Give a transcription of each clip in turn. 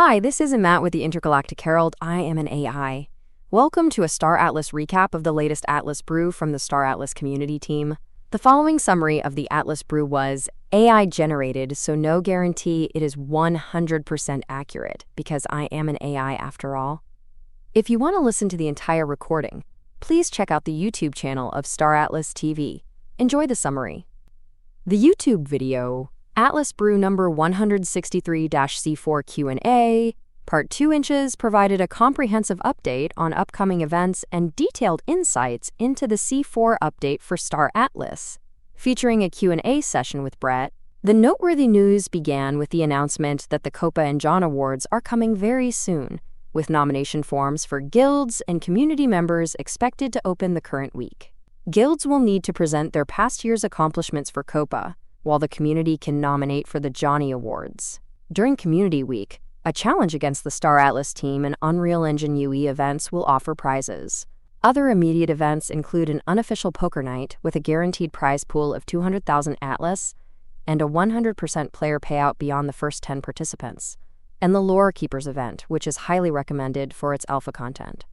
Hi, this is Matt with the Intergalactic Herald. I am an AI. Welcome to a Star Atlas recap of the latest Atlas Brew from the Star Atlas community team. The following summary of the Atlas Brew was AI generated, so no guarantee it is 100% accurate, because I am an AI after all. If you want to listen to the entire recording, please check out the YouTube channel of Star Atlas TV. Enjoy the summary. The YouTube video, Atlas Brew number 163-C4 Q&A, Part 2 inches, provided a comprehensive update on upcoming events and detailed insights into the C4 update for Star Atlas. Featuring a Q&A session with Brett, the noteworthy news began with the announcement that the Copa and John Awards are coming very soon, with nomination forms for guilds and community members expected to open the current week. Guilds will need to present their past year's accomplishments for Copa, while the community can nominate for the Johnny Awards. During Community Week, a challenge against the Star Atlas team and Unreal Engine UE events will offer prizes. Other immediate events include an unofficial poker night with a guaranteed prize pool of 200,000 Atlas and a 100% player payout beyond the first 10 participants, and the Lore Keepers event, which is highly recommended for its alpha content.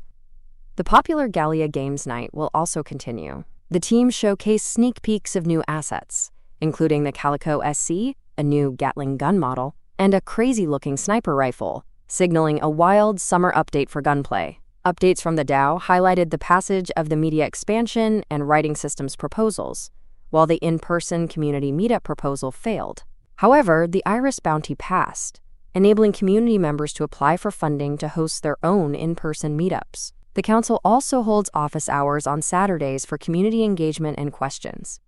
The popular Gallia Games Night will also continue. The team showcased sneak peeks of new assets, including the Calico SC, a new Gatling gun model, and a crazy-looking sniper rifle, signaling a wild summer update for gunplay. Updates from the DAO highlighted the passage of the media expansion and writing systems proposals, while the in-person community meetup proposal failed. However, the Iris Bounty passed, enabling community members to apply for funding to host their own in-person meetups. The council also holds office hours on Saturdays for community engagement and questions.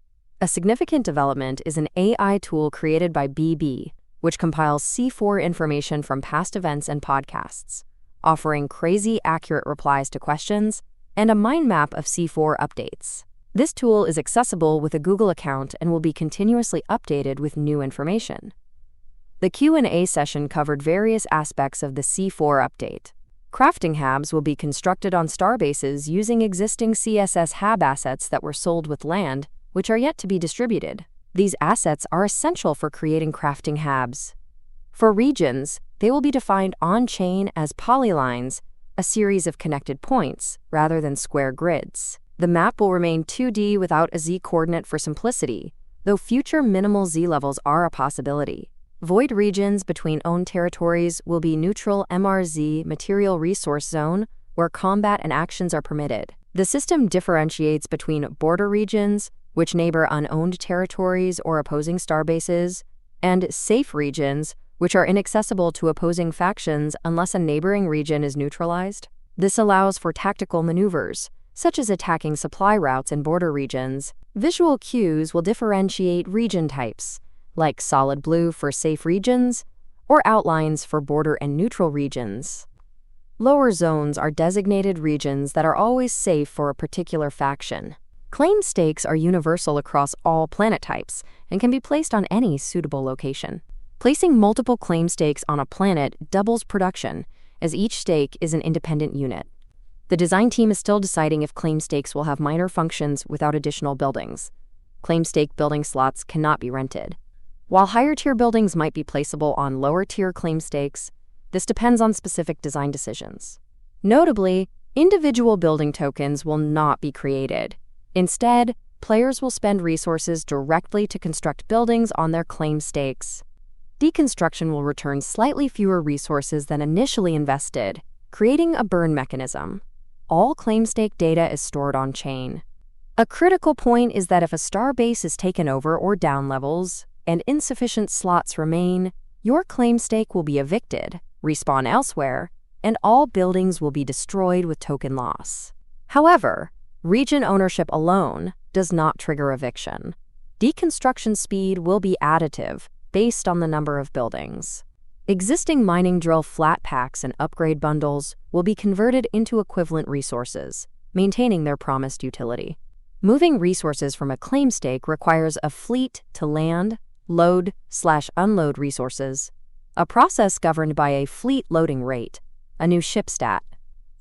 A significant development is an AI tool created by BB, which compiles C4 information from past events and podcasts, offering crazy accurate replies to questions and a mind map of C4 updates. This tool is accessible with a Google account and will be continuously updated with new information. The Q&A session covered various aspects of the C4 update. Crafting hubs will be constructed on starbases using existing CSS hab assets that were sold with land, which are yet to be distributed. These assets are essential for creating crafting hubs. For regions, they will be defined on-chain as polylines, a series of connected points, rather than square grids. The map will remain 2D without a z-coordinate for simplicity, though future minimal z-levels are a possibility. Void regions between owned territories will be neutral MRZ material resource zone, where combat and actions are permitted. The system differentiates between border regions, which neighbor unowned territories or opposing starbases, and safe regions, which are inaccessible to opposing factions unless a neighboring region is neutralized. This allows for tactical maneuvers, such as attacking supply routes in border regions. Visual cues will differentiate region types, like solid blue for safe regions or outlines for border and neutral regions. Lower zones are designated regions that are always safe for a particular faction. Claim stakes are universal across all planet types and can be placed on any suitable location. Placing multiple claim stakes on a planet doubles production, as each stake is an independent unit. The design team is still deciding if claim stakes will have minor functions without additional buildings. Claim stake building slots cannot be rented. While higher-tier buildings might be placeable on lower-tier claim stakes, this depends on specific design decisions. Notably, individual building tokens will not be created. Instead, players will spend resources directly to construct buildings on their claim stakes. Deconstruction will return slightly fewer resources than initially invested, creating a burn mechanism. All claim stake data is stored on-chain. A critical point is that if a starbase is taken over or down levels, and insufficient slots remain, your claim stake will be evicted, respawn elsewhere, and all buildings will be destroyed with token loss. However, region ownership alone does not trigger eviction. Deconstruction speed will be additive based on the number of buildings. Existing mining drill flat packs and upgrade bundles will be converted into equivalent resources, maintaining their promised utility. Moving resources from a claim stake requires a fleet to land, load/unload resources, a process governed by a fleet loading rate, a new ship stat.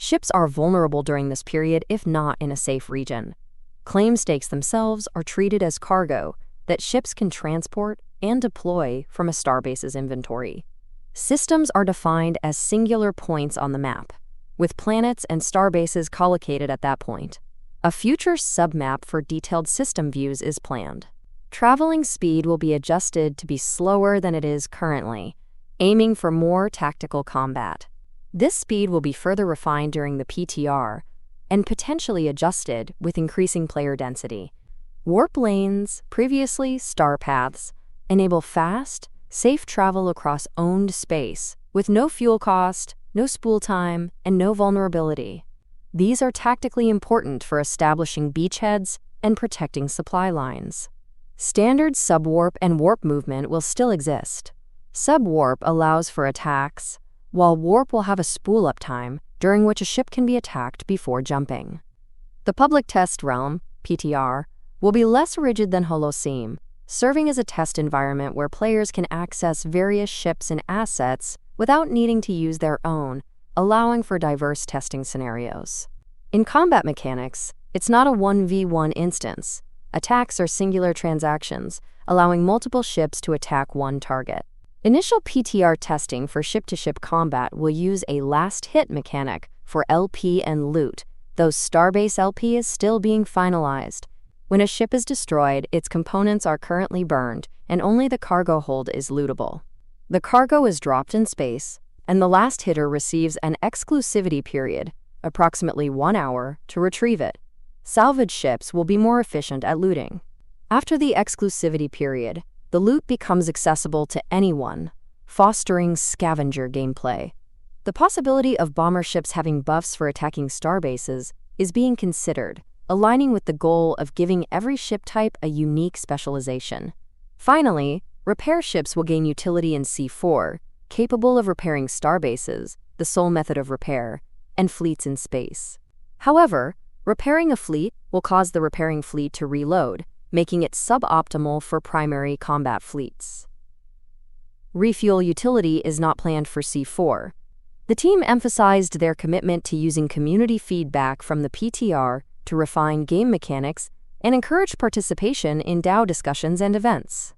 Ships are vulnerable during this period if not in a safe region. Claim stakes themselves are treated as cargo that ships can transport and deploy from a starbase's inventory. Systems are defined as singular points on the map, with planets and starbases collocated at that point. A future submap for detailed system views is planned. Traveling speed will be adjusted to be slower than it is currently, aiming for more tactical combat. This speed will be further refined during the PTR and potentially adjusted with increasing player density. Warp lanes, previously star paths, enable fast, safe travel across owned space with no fuel cost, no spool time, and no vulnerability. These are tactically important for establishing beachheads and protecting supply lines. Standard subwarp and warp movement will still exist. Subwarp allows for attacks, while warp will have a spool-up time during which a ship can be attacked before jumping. The public test realm, PTR, will be less rigid than Holocene, serving as a test environment where players can access various ships and assets without needing to use their own, allowing for diverse testing scenarios. In combat mechanics, it's not a 1v1 instance. Attacks are singular transactions, allowing multiple ships to attack one target. Initial PTR testing for ship-to-ship combat will use a last-hit mechanic for LP and loot, though Starbase LP is still being finalized. When a ship is destroyed, its components are currently burned, and only the cargo hold is lootable. The cargo is dropped in space, and the last hitter receives an exclusivity period, approximately 1 hour, to retrieve it. Salvage ships will be more efficient at looting. After the exclusivity period, the loot becomes accessible to anyone, fostering scavenger gameplay. The possibility of bomber ships having buffs for attacking starbases is being considered, aligning with the goal of giving every ship type a unique specialization. Finally, repair ships will gain utility in C4, capable of repairing starbases, the sole method of repair, and fleets in space. However, repairing a fleet will cause the repairing fleet to reload, making it suboptimal for primary combat fleets. Refuel utility is not planned for C4. The team emphasized their commitment to using community feedback from the PTR to refine game mechanics and encourage participation in DAO discussions and events.